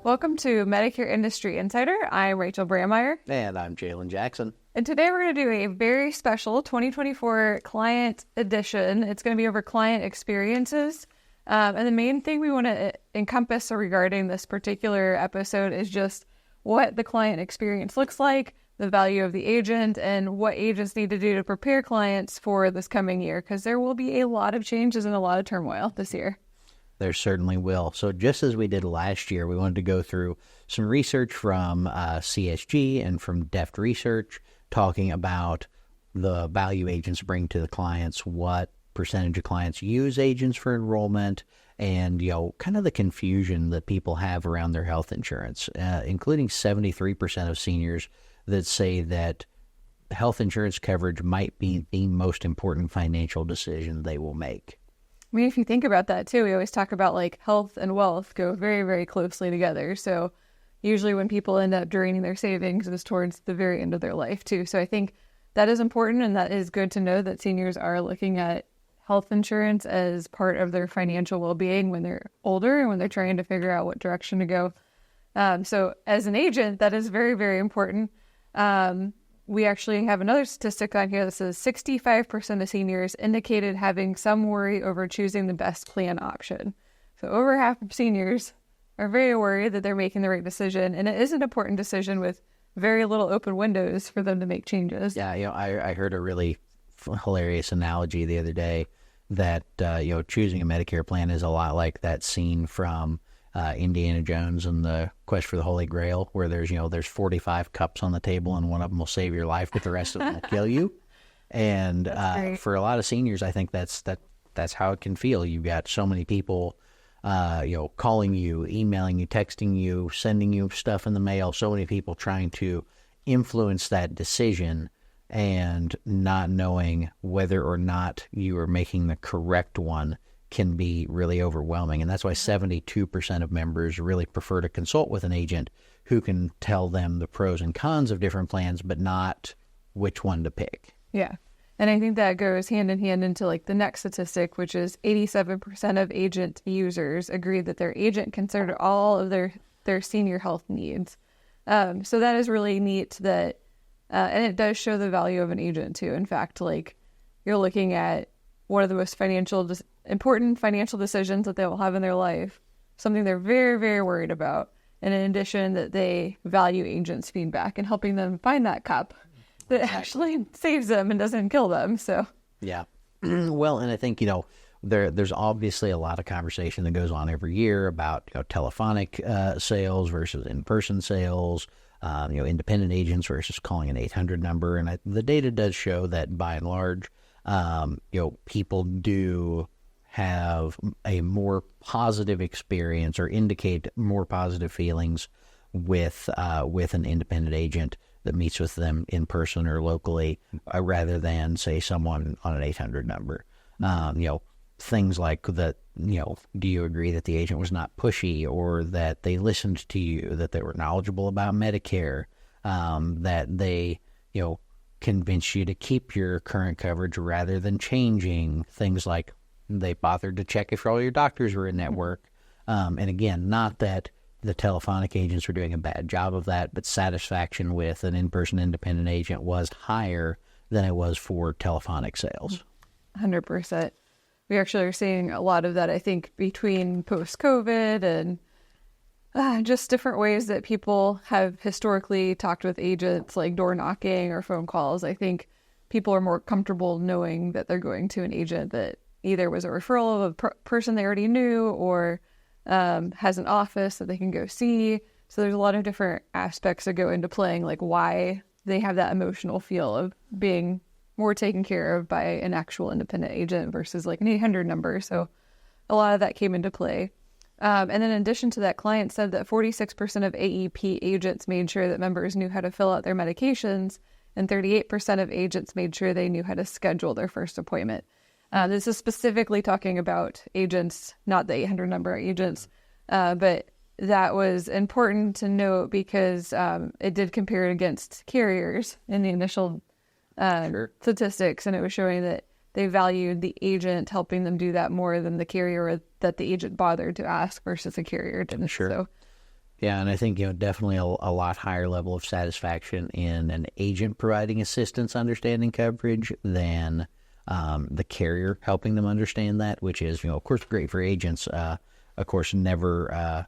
Welcome to Medicare Industry Insider. I'm Rachel Brandmeier. And I'm Jalen Jackson. And today we're going to do a very special 2024 client edition. It's going to be over client experiences. And the main thing we want to encompass regarding this particular episode is just what the client experience looks like, the value of the agent, and what agents need to do to prepare clients for this coming year, because there will be a lot of changes and a lot of turmoil this year. There certainly will. So just as we did last year, we wanted to go through some research from CSG and from Deft Research talking about the value agents bring to the clients, what percentage of clients use agents for enrollment, and, kind of the confusion that people have around their health insurance, including 73% of seniors that say that health insurance coverage might be the most important financial decision they will make. I mean, if you think about that too, we always talk about like health and wealth go very, very closely together. So usually when people end up draining their savings, it's towards the very end of their life too. So I think that is important, and that is good to know that seniors are looking at health insurance as part of their financial well-being when they're older and when they're trying to figure out what direction to go. So as an agent, that is very, very important. We actually have another statistic on here that says 65% of seniors indicated having some worry over choosing the best plan option. So over half of seniors are very worried that they're making the right decision, and it is an important decision with very little open windows for them to make changes. Yeah, I heard a really hilarious analogy the other day that, choosing a Medicare plan is a lot like that scene from Indiana Jones and the Quest for the Holy Grail, where there's 45 cups on the table and one of them will save your life, but the rest of them will kill you. And for a lot of seniors, I think that's how it can feel. You've got so many people, calling you, emailing you, texting you, sending you stuff in the mail. So many people trying to influence that decision and not knowing whether or not you are making the correct one can be really overwhelming. And that's why 72% of members really prefer to consult with an agent who can tell them the pros and cons of different plans, but not which one to pick. Yeah. And I think that goes hand in hand into like the next statistic, which is 87% of agent users agree that their agent considered all of their senior health needs. So that is really neat that, and it does show the value of an agent too. In fact, like you're looking at one of the most important financial decisions that they will have in their life, something they're very, very worried about. And in addition, that they value agents' feedback and helping them find that cup that actually saves them and doesn't kill them. So yeah. Well, and I think, there's obviously a lot of conversation that goes on every year about, telephonic sales versus in-person sales, independent agents versus calling an 800 number. And the data does show that by and large, people do have a more positive experience or indicate more positive feelings with an independent agent that meets with them in person or locally, rather than say someone on an 800 number. Things like that. Do you agree that the agent was not pushy, or that they listened to you, that they were knowledgeable about Medicare, that they convinced you to keep your current coverage rather than changing? Things like they bothered to check if all your doctors were in network. And again, not that the telephonic agents were doing a bad job of that, but satisfaction with an in-person independent agent was higher than it was for telephonic sales. 100%. We actually are seeing a lot of that, I think, between post-COVID and just different ways that people have historically talked with agents, like door knocking or phone calls. I think people are more comfortable knowing that they're going to an agent that either was a referral of a person they already knew, or has an office that they can go see. So there's a lot of different aspects that go into playing, like why they have that emotional feel of being more taken care of by an actual independent agent versus like an 800 number. So a lot of that came into play. And then in addition to that, clients said that 46% of AEP agents made sure that members knew how to fill out their medications, and 38% of agents made sure they knew how to schedule their first appointment. This is specifically talking about agents, not the 800 number agents, but that was important to note because it did compare it against carriers in the initial statistics, and it was showing that they valued the agent helping them do that more than the carrier that the agent bothered to ask versus the carrier didn't. Sure. So, Yeah, and I think, definitely a lot higher level of satisfaction in an agent providing assistance understanding coverage than the carrier helping them understand that, which is, of course, great for agents. Of course, never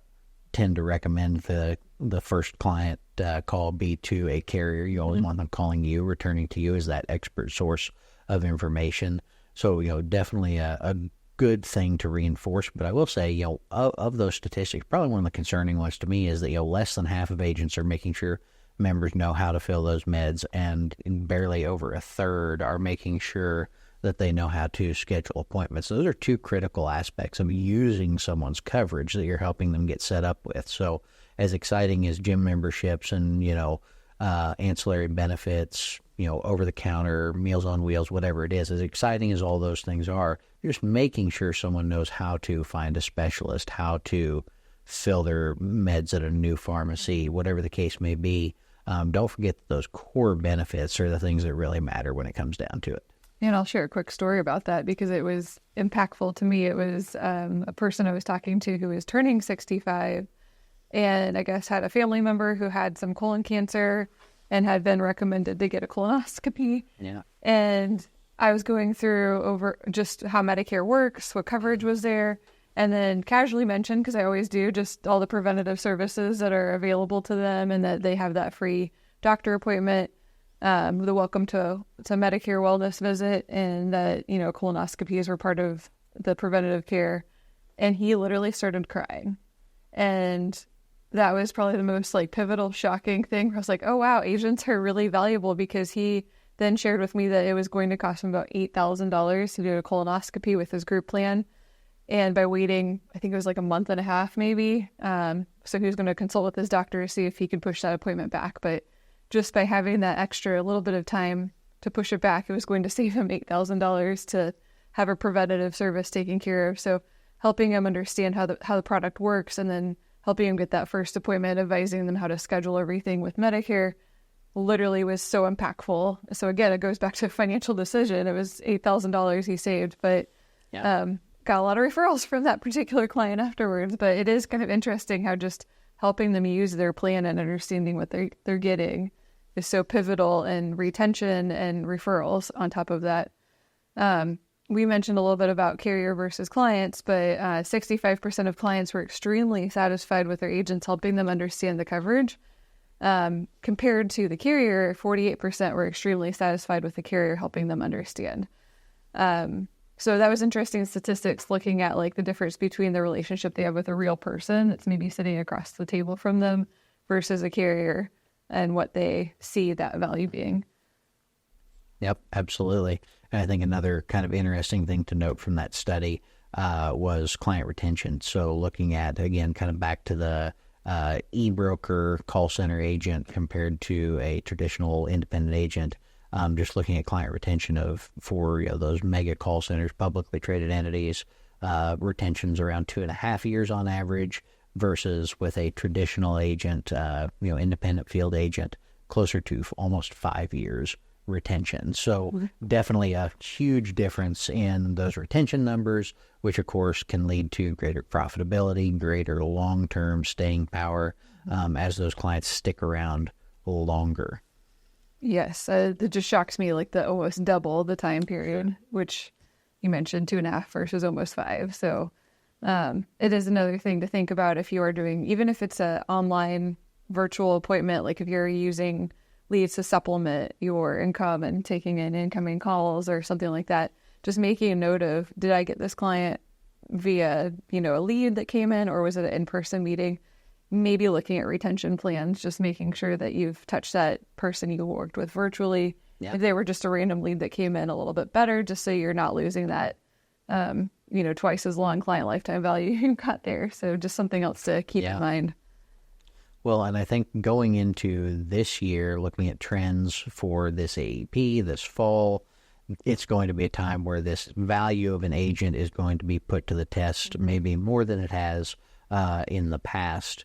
tend to recommend the first client call be to a carrier. You always want them calling you, returning to you as that expert source of information. So, definitely a good thing to reinforce. But I will say, of those statistics, probably one of the concerning ones to me is that, less than half of agents are making sure members know how to fill those meds, and barely over a third are making sure that they know how to schedule appointments. Those are two critical aspects of using someone's coverage that you're helping them get set up with. So as exciting as gym memberships and, ancillary benefits, over-the-counter, Meals on Wheels, whatever it is, as exciting as all those things are, you're just making sure someone knows how to find a specialist, how to fill their meds at a new pharmacy, whatever the case may be. Don't forget that those core benefits are the things that really matter when it comes down to it. And I'll share a quick story about that because it was impactful to me. It was a person I was talking to who was turning 65 and I guess had a family member who had some colon cancer and had been recommended to get a colonoscopy. Yeah. And I was going through over just how Medicare works, what coverage was there, and then casually mentioned, because I always do, just all the preventative services that are available to them and that they have that free doctor appointment, the welcome to Medicare wellness visit, and that, colonoscopies were part of the preventative care. And he literally started crying. And that was probably the most pivotal, shocking thing. I was like, oh, wow, agents are really valuable, because he then shared with me that it was going to cost him about $8,000 to do a colonoscopy with his group plan. And by waiting, I think it was a month and a half maybe. So he was going to consult with his doctor to see if he could push that appointment back. But just by having that extra little bit of time to push it back, it was going to save him $8,000 to have a preventative service taken care of. So helping him understand how the product works, and then helping him get that first appointment, advising them how to schedule everything with Medicare, literally was so impactful. So again, it goes back to a financial decision. It was $8,000 he saved, but got a lot of referrals from that particular client afterwards. But it is kind of interesting how just helping them use their plan and understanding what they're getting is so pivotal, and retention and referrals on top of that. We mentioned a little bit about carrier versus clients, but 65% of clients were extremely satisfied with their agents helping them understand the coverage. Compared to the carrier, 48% were extremely satisfied with the carrier helping them understand. So that was interesting statistics, looking at the difference between the relationship they have with a real person that's maybe sitting across the table from them versus a carrier, and what they see that value being. Yep, absolutely. And I think another kind of interesting thing to note from that study was client retention. So looking at, again, kind of back to the e-broker call center agent compared to a traditional independent agent, just looking at client retention for those mega call centers, publicly traded entities, retention's around 2.5 years on average, versus with a traditional agent, independent field agent, closer to almost 5 years retention. So definitely a huge difference in those retention numbers, which of course can lead to greater profitability, greater long-term staying power as those clients stick around longer. Yes, it just shocks me, the almost double the time period, which you mentioned 2.5 versus almost 5. So it is another thing to think about if you are doing, even if it's an online virtual appointment, if you're using leads to supplement your income and taking in incoming calls or something like that, just making a note of, did I get this client via, a lead that came in, or was it an in-person meeting? Maybe looking at retention plans, just making sure that you've touched that person you worked with virtually. Yeah. If they were just a random lead that came in, a little bit better, just so you're not losing that, twice as long client lifetime value you got there. So just something else to keep in mind. Well, and I think going into this year, looking at trends for this AEP this fall, it's going to be a time where this value of an agent is going to be put to the test, maybe more than it has in the past,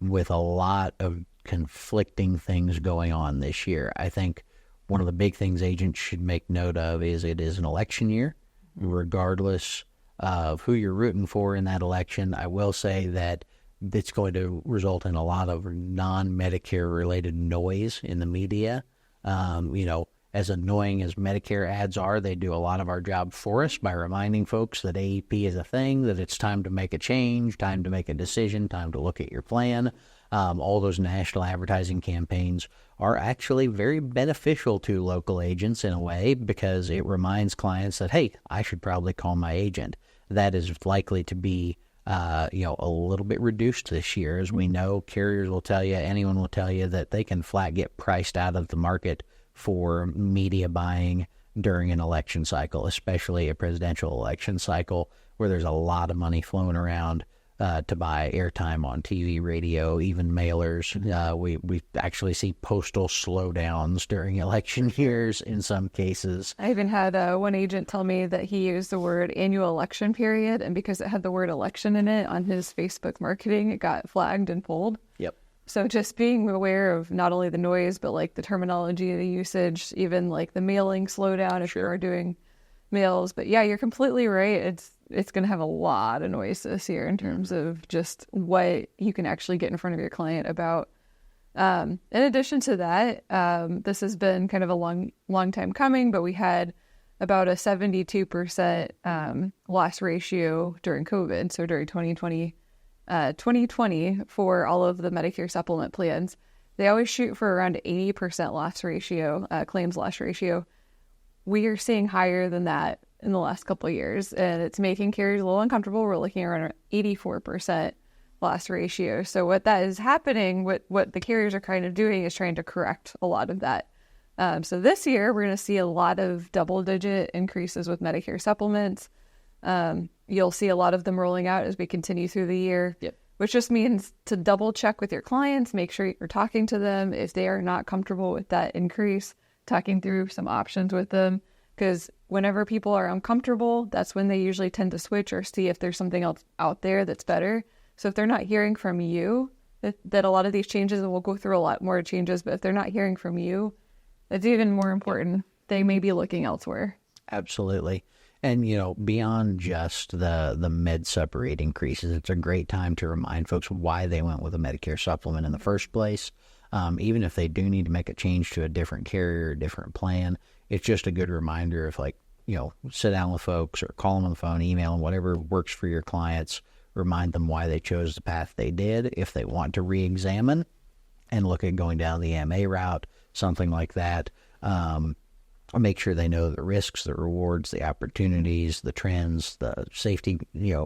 with a lot of conflicting things going on this year. I think one of the big things agents should make note of is it is an election year, regardless of who you're rooting for in that election. I will say that it's going to result in a lot of non-Medicare related noise in the media. As annoying as Medicare ads are, they do a lot of our job for us by reminding folks that AEP is a thing, that it's time to make a change, time to make a decision, time to look at your plan. All those national advertising campaigns are actually very beneficial to local agents in a way, because it reminds clients that, hey, I should probably call my agent. That is likely to be a little bit reduced this year. As we know, carriers will tell you, anyone will tell you that they can flat get priced out of the market for media buying during an election cycle, especially a presidential election cycle where there's a lot of money flowing around to buy airtime on TV, radio, even mailers. We actually see postal slowdowns during election years in some cases. I even had one agent tell me that he used the word annual election period, and because it had the word election in it on his Facebook marketing, it got flagged and pulled. Yep. So just being aware of not only the noise, but like the terminology, the usage, even like the mailing slowdown if you are doing mails. But yeah, you're completely right. It's going to have a lot of noise this year in terms of just what you can actually get in front of your client about. In addition to that, this has been kind of a long time coming, but we had about a 72% loss ratio during COVID. So during 2020 for all of the Medicare supplement plans, they always shoot for around 80% loss ratio, claims loss ratio. We are seeing higher than that in the last couple of years, and it's making carriers a little uncomfortable. We're looking around an 84% loss ratio. So what that is happening, what the carriers are kind of doing is trying to correct a lot of that. So this year, we're going to see a lot of double-digit increases with Medicare supplements. You'll see a lot of them rolling out as we continue through the year, which just means to double check with your clients, make sure you're talking to them. If they are not comfortable with that increase, talking through some options with them, because whenever people are uncomfortable, that's when they usually tend to switch or see if there's something else out there that's better. So if they're not hearing from you, that a lot of these changes, and we'll go through a lot more changes, but if they're not hearing from you, that's even more important. They may be looking elsewhere. Absolutely. And, beyond just the med sup rate increases, it's a great time to remind folks why they went with a Medicare supplement in the first place. Even if they do need to make a change to a different carrier, a different plan, it's just a good reminder of sit down with folks or call them on the phone, email them, whatever works for your clients. Remind them why they chose the path they did. If they want to re-examine and look at going down the MA route, something like that, make sure they know the risks, the rewards, the opportunities, the trends, the safety,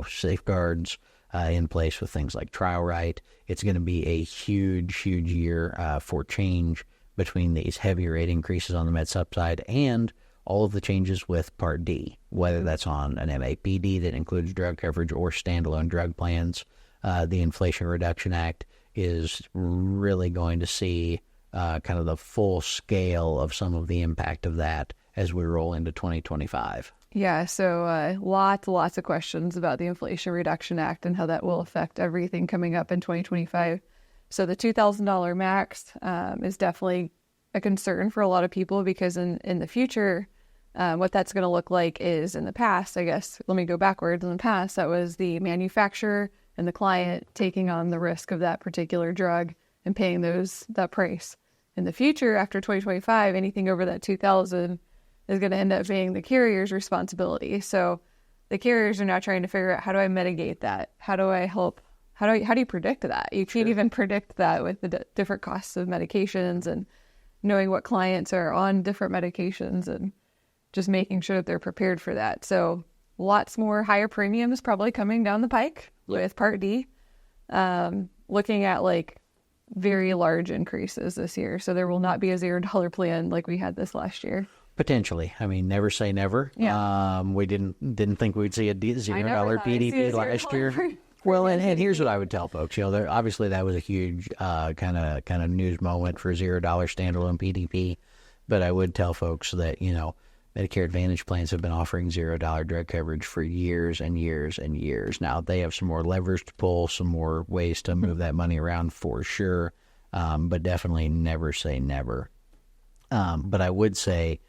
safeguards in place with things like trial right. It's going to be a huge year for change between these heavy rate increases on the med sup side and all of the changes with Part D, whether that's on an MAPD that includes drug coverage or standalone drug plans. The Inflation Reduction Act is really going to see kind of the full scale of some of the impact of that as we roll into 2025. Yeah, so lots of questions about the Inflation Reduction Act and how that will affect everything coming up in 2025. So the $2,000 max is definitely a concern for a lot of people, because in the future, what that's going to look like is, in the past, I guess, let me go backwards. In the past, that was the manufacturer and the client taking on the risk of that particular drug and paying that price. In the future, after 2025, anything over that $2,000 is going to end up being the carrier's responsibility. So the carriers are now trying to figure out, how do I mitigate that? How do I help? How do you predict that? You can't even predict that with the different costs of medications and knowing what clients are on different medications and just making sure that they're prepared for that. So lots more higher premiums probably coming down the pike with Part D. Looking at very large increases this year. So there will not be a $0 plan like we had this last year. Potentially. I mean, never say never. Yeah. We didn't think we'd see a $0 PDP last year. Well, and here's what I would tell folks. Obviously that was a huge kind of news moment for $0 standalone PDP. But I would tell folks that, Medicare Advantage plans have been offering $0 drug coverage for years and years and years. Now, they have some more levers to pull, some more ways to move that money around for sure, but definitely never say never. But I would say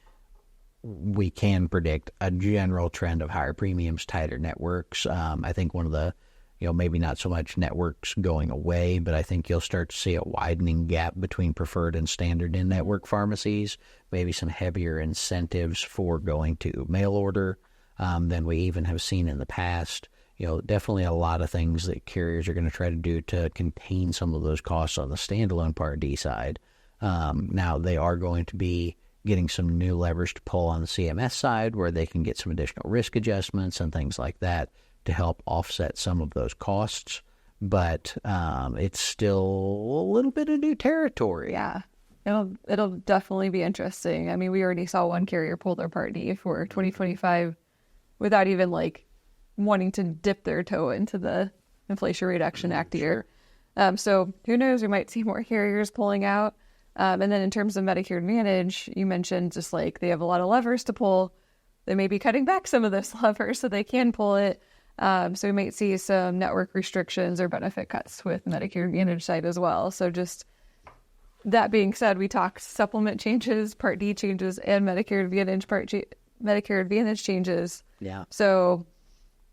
we can predict a general trend of higher premiums, tighter networks. I think one of the maybe not so much networks going away, but I think you'll start to see a widening gap between preferred and standard in-network pharmacies, maybe some heavier incentives for going to mail order than we even have seen in the past. Definitely a lot of things that carriers are going to try to do to contain some of those costs on the standalone Part D side. Now, they are going to be getting some new levers to pull on the CMS side where they can get some additional risk adjustments and things like that to help offset some of those costs. But it's still a little bit of new territory. Yeah, it'll definitely be interesting. I mean, we already saw one carrier pull their Part D for 2025 without even wanting to dip their toe into the Inflation Reduction Act year. So who knows? We might see more carriers pulling out. And then in terms of Medicare Advantage, you mentioned just they have a lot of levers to pull. They may be cutting back some of those levers so they can pull it. So we might see some network restrictions or benefit cuts with Medicare Advantage side as well. So just that being said, we talked supplement changes, Part D changes, and Medicare Advantage changes. Yeah. So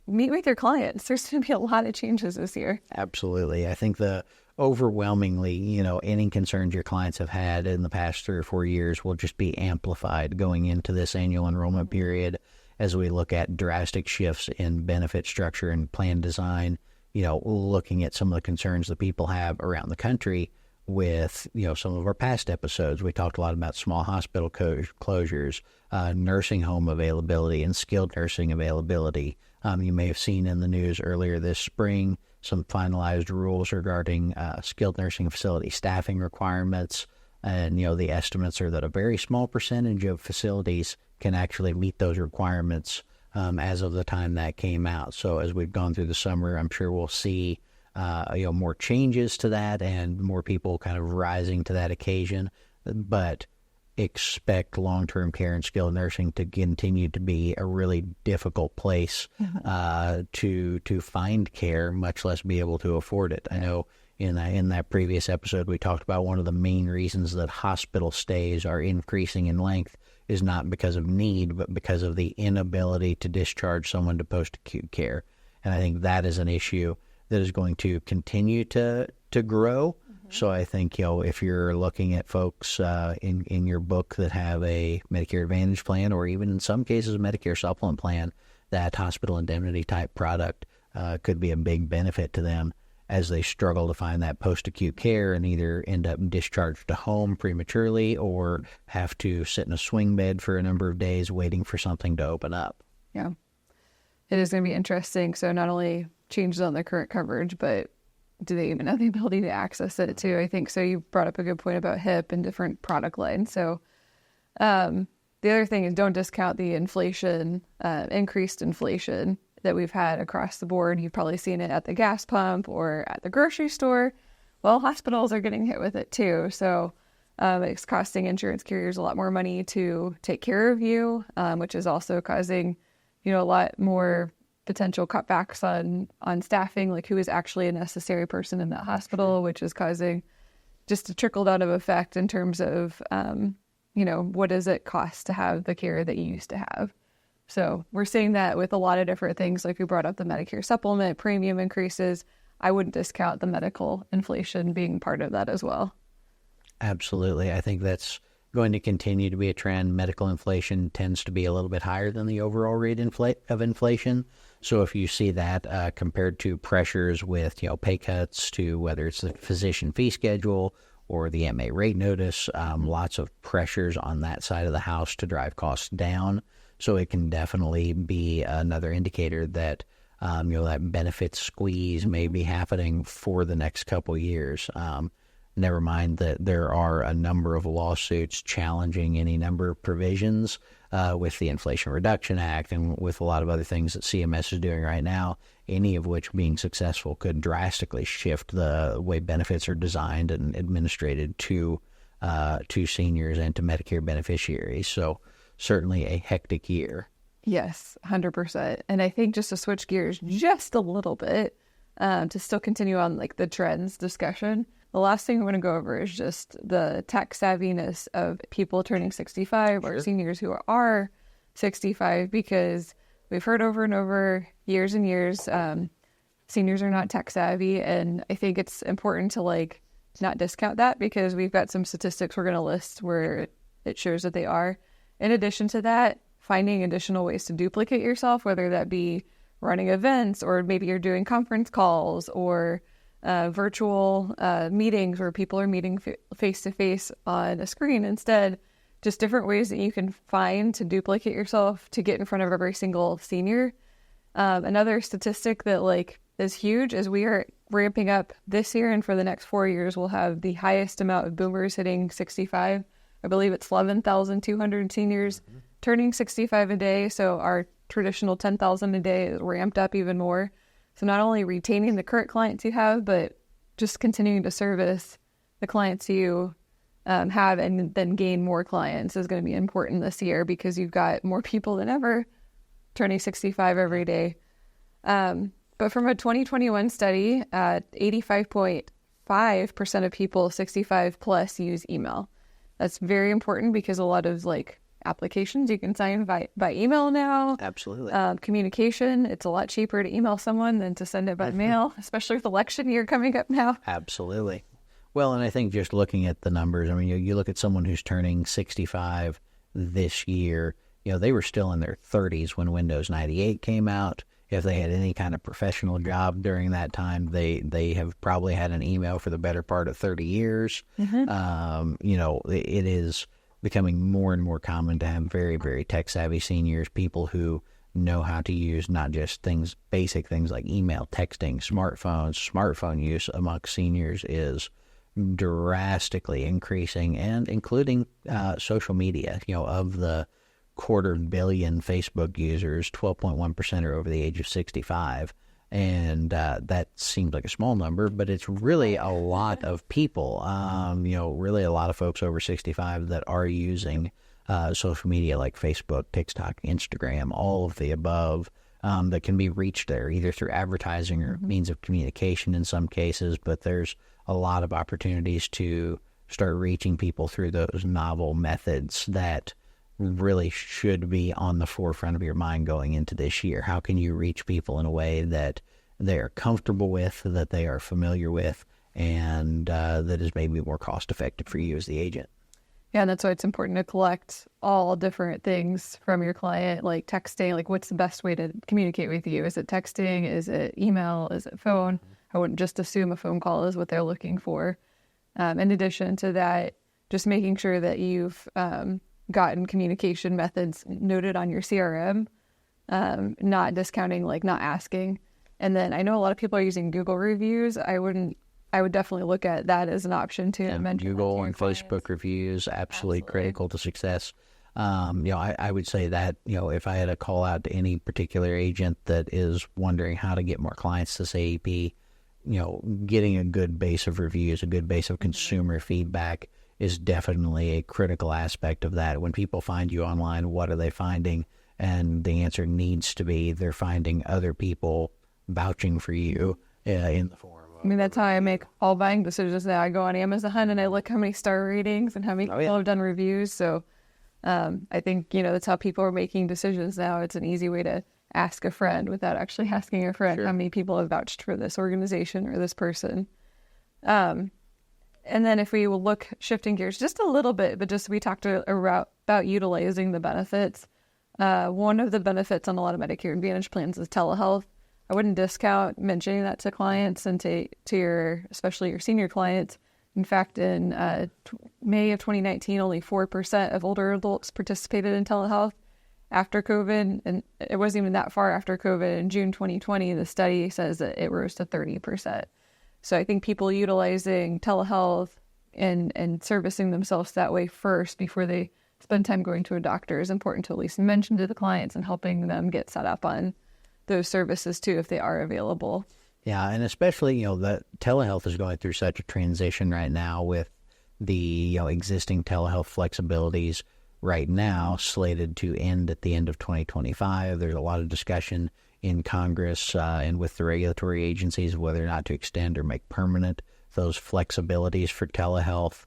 meet with your clients. There's going to be a lot of changes this year. Absolutely. I think overwhelmingly, any concerns your clients have had in the past 3 or 4 years will just be amplified going into this annual enrollment period as we look at drastic shifts in benefit structure and plan design, looking at some of the concerns that people have around the country with, some of our past episodes. We talked a lot about small hospital closures, nursing home availability, and skilled nursing availability. You may have seen in the news earlier this spring some finalized rules regarding skilled nursing facility staffing requirements. And, the estimates are that a very small percentage of facilities can actually meet those requirements as of the time that came out. So as we've gone through the summer, I'm sure we'll see more changes to that and more people kind of rising to that occasion. But expect long-term care and skilled nursing to continue to be a really difficult place to find care, much less be able to afford it. I know in that previous episode we talked about one of the main reasons that hospital stays are increasing in length is not because of need, but because of the inability to discharge someone to post-acute care. And I think that is an issue that is going to continue to grow. So I think, if you're looking at folks in your book that have a Medicare Advantage plan, or even in some cases a Medicare supplement plan, that hospital indemnity type product could be a big benefit to them as they struggle to find that post-acute care and either end up discharged to home prematurely or have to sit in a swing bed for a number of days waiting for something to open up. Yeah. It is going to be interesting. So not only changes on their current coverage, but do they even have the ability to access it too? I think so. You brought up a good point about HIP and different product lines. So the other thing is don't discount the inflation, increased inflation that we've had across the board. You've probably seen it at the gas pump or at the grocery store. Well, hospitals are getting hit with it too. So it's costing insurance carriers a lot more money to take care of you, which is also causing, a lot more potential cutbacks on staffing, like who is actually a necessary person in that hospital, which is causing just a trickle down of effect in terms of, what does it cost to have the care that you used to have? So we're seeing that with a lot of different things, like we brought up the Medicare supplement, premium increases. I wouldn't discount the medical inflation being part of that as well. Absolutely. I think that's going to continue to be a trend. Medical inflation tends to be a little bit higher than the overall rate of inflation. So if you see that compared to pressures with, pay cuts to whether it's the physician fee schedule or the MA rate notice, lots of pressures on that side of the house to drive costs down. So it can definitely be another indicator that, that benefit squeeze may be happening for the next couple years. Never mind that there are a number of lawsuits challenging any number of provisions with the Inflation Reduction Act and with a lot of other things that CMS is doing right now, any of which being successful could drastically shift the way benefits are designed and administered to seniors and to Medicare beneficiaries. So certainly a hectic year. Yes, 100%. And I think just to switch gears just a little bit, to still continue on the trends discussion, the last thing I want to go over is just the tech savviness of people turning 65 or seniors who are 65, because we've heard over and over, years and years, seniors are not tech savvy. And I think it's important to like not discount that, because we've got some statistics we're going to list where it shows that they are. In addition to that, finding additional ways to duplicate yourself, whether that be running events, or maybe you're doing conference calls or virtual meetings where people are meeting face to face on a screen instead. Just different ways that you can find to duplicate yourself to get in front of every single senior. Another statistic that like is huge is we are ramping up this year, and for the next 4 years, we'll have the highest amount of boomers hitting 65. I believe it's 11,200 seniors turning 65 a day. So our traditional 10,000 a day is ramped up even more. So not only retaining the current clients you have, but just continuing to service the clients you have, and then gain more clients is going to be important this year, because you've got more people than ever turning 65 every day. But from a 2021 study, 85.5% of people 65 plus use email. That's very important, because a lot of like applications you can sign by email now. Absolutely. Communication, it's a lot cheaper to email someone than to send it by mail, especially with election year coming up now. Absolutely. Well, and I think just looking at the numbers, I mean, you look at someone who's turning 65 this year, they were still in their 30s when Windows 98 came out. If they had any kind of professional job during that time, they have probably had an email for the better part of 30 years. It is becoming more and more common to have very, very tech-savvy seniors, people who know how to use not just basic things like email, texting, smartphones. Smartphone use amongst seniors is drastically increasing, and including social media. Of the 250 million Facebook users, 12.1% are over the age of 65. And that seems like a small number, but it's really a lot of people, really a lot of folks over 65 that are using social media like Facebook, TikTok, Instagram, all of the above, that can be reached there either through advertising or means of communication in some cases. But there's a lot of opportunities to start reaching people through those novel methods that really should be on the forefront of your mind going into this year. How can you reach people in a way that they are comfortable with, that they are familiar with, and that is maybe more cost effective for you as the agent? Yeah, and that's why it's important to collect all different things from your client, like texting, like what's the best way to communicate with you? Is it texting? Is it email? Is it phone? I wouldn't just assume a phone call is what they're looking for. In addition to that, just making sure that you've gotten communication methods noted on your CRM, not discounting, like not asking. And then I know a lot of people are using Google reviews. I would definitely look at that as an option too. Yeah, Google and Facebook reviews, absolutely critical to success. I would say that, if I had to call out to any particular agent that is wondering how to get more clients to AEP, getting a good base of reviews, a good base of consumer feedback is definitely a critical aspect of that. When people find you online, what are they finding? And the answer needs to be they're finding other people vouching for you in the form of... I mean, that's how I make all buying decisions now. I go on Amazon and I look how many star ratings and how many people have done reviews. So I think, that's how people are making decisions now. It's an easy way to ask a friend without actually asking a friend how many people have vouched for this organization or this person. And then if we will look, shifting gears just a little bit, but just we talked about utilizing the benefits. One of the benefits on a lot of Medicare Advantage plans is telehealth. I wouldn't discount mentioning that to clients and to your, especially your senior clients. In fact, in May of 2019, only 4% of older adults participated in telehealth after COVID. And it wasn't even that far after COVID. In June 2020, the study says that it rose to 30%. So I think people utilizing telehealth and servicing themselves that way first before they spend time going to a doctor is important to at least mention to the clients and helping them get set up on those services too if they are available. Yeah, and especially, the telehealth is going through such a transition right now with the existing telehealth flexibilities right now slated to end at the end of 2025. There's a lot of discussion in Congress and with the regulatory agencies whether or not to extend or make permanent those flexibilities for telehealth.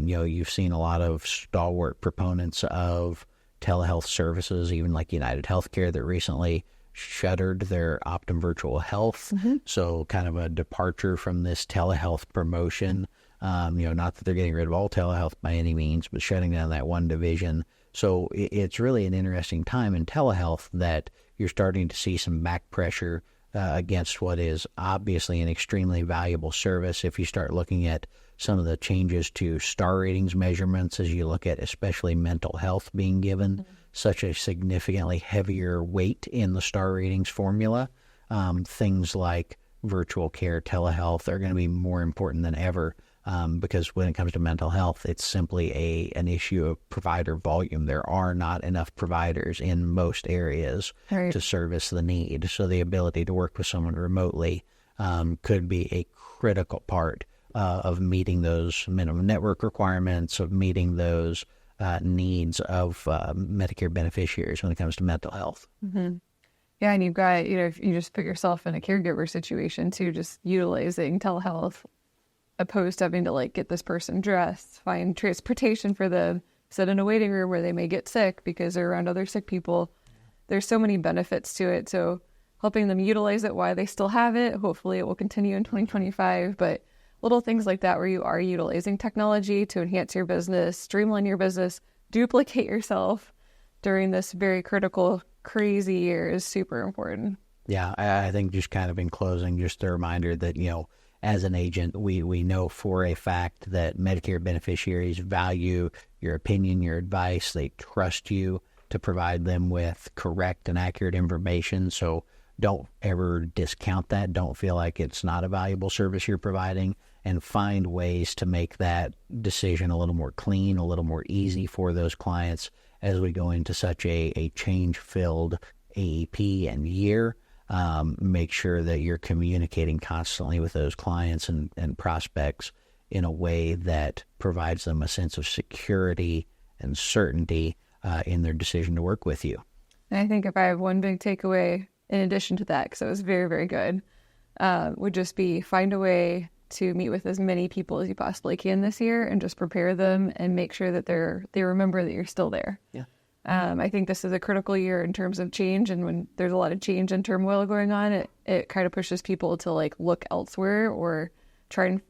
You've seen a lot of stalwart proponents of telehealth services, even like United Healthcare, that recently shuttered their Optum Virtual Health. So kind of a departure from this telehealth promotion. Not that they're getting rid of all telehealth by any means, but shutting down that one division. So it's really an interesting time in telehealth that you're starting to see some back pressure against what is obviously an extremely valuable service. If you start looking at some of the changes to star ratings measurements, as you look at especially mental health being given such a significantly heavier weight in the star ratings formula, things like virtual care, telehealth are going to be more important than ever. Because when it comes to mental health, it's simply an issue of provider volume. There are not enough providers in most areas to service the need. So the ability to work with someone remotely could be a critical part of meeting those minimum network requirements, of meeting those needs of Medicare beneficiaries when it comes to mental health. Yeah, and you've got, if you just put yourself in a caregiver situation too, just utilizing telehealth, opposed to having to get this person dressed, find transportation for them, sit in a waiting room where they may get sick because they're around other sick people. There's so many benefits to it. So helping them utilize it while they still have it. Hopefully it will continue in 2025. But little things like that where you are utilizing technology to enhance your business, streamline your business, duplicate yourself during this very critical, crazy year is super important. Yeah, I think just kind of in closing, just a reminder that, as an agent, we know for a fact that Medicare beneficiaries value your opinion, your advice. They trust you to provide them with correct and accurate information. So don't ever discount that. Don't feel like it's not a valuable service you're providing, and find ways to make that decision a little more clean, a little more easy for those clients as we go into such a change-filled AEP and year. Make sure that you're communicating constantly with those clients and prospects in a way that provides them a sense of security and certainty in their decision to work with you. And I think if I have one big takeaway in addition to that, because it was very, very good, would just be find a way to meet with as many people as you possibly can this year and just prepare them and make sure that they remember that you're still there. Yeah. I think this is a critical year in terms of change, and when there's a lot of change and turmoil going on, it kind of pushes people to look elsewhere or try and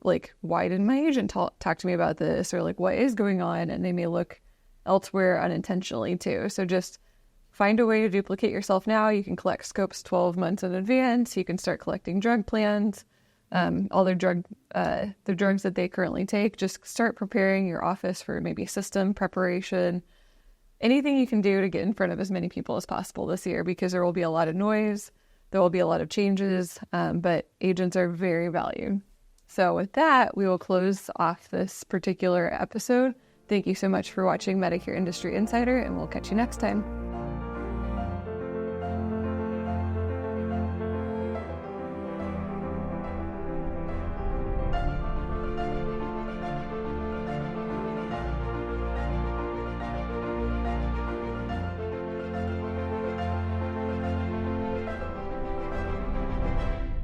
why didn't my agent talk to me about this, or what is going on, and they may look elsewhere unintentionally too. So just find a way to duplicate yourself now. You can collect scopes 12 months in advance. You can start collecting drug plans, all their the drugs that they currently take. Just start preparing your office for maybe system preparation. Anything you can do to get in front of as many people as possible this year, because there will be a lot of noise, there will be a lot of changes, but agents are very valued. So with that, we will close off this particular episode. Thank you so much for watching Medicare Industry Insider, and we'll catch you next time.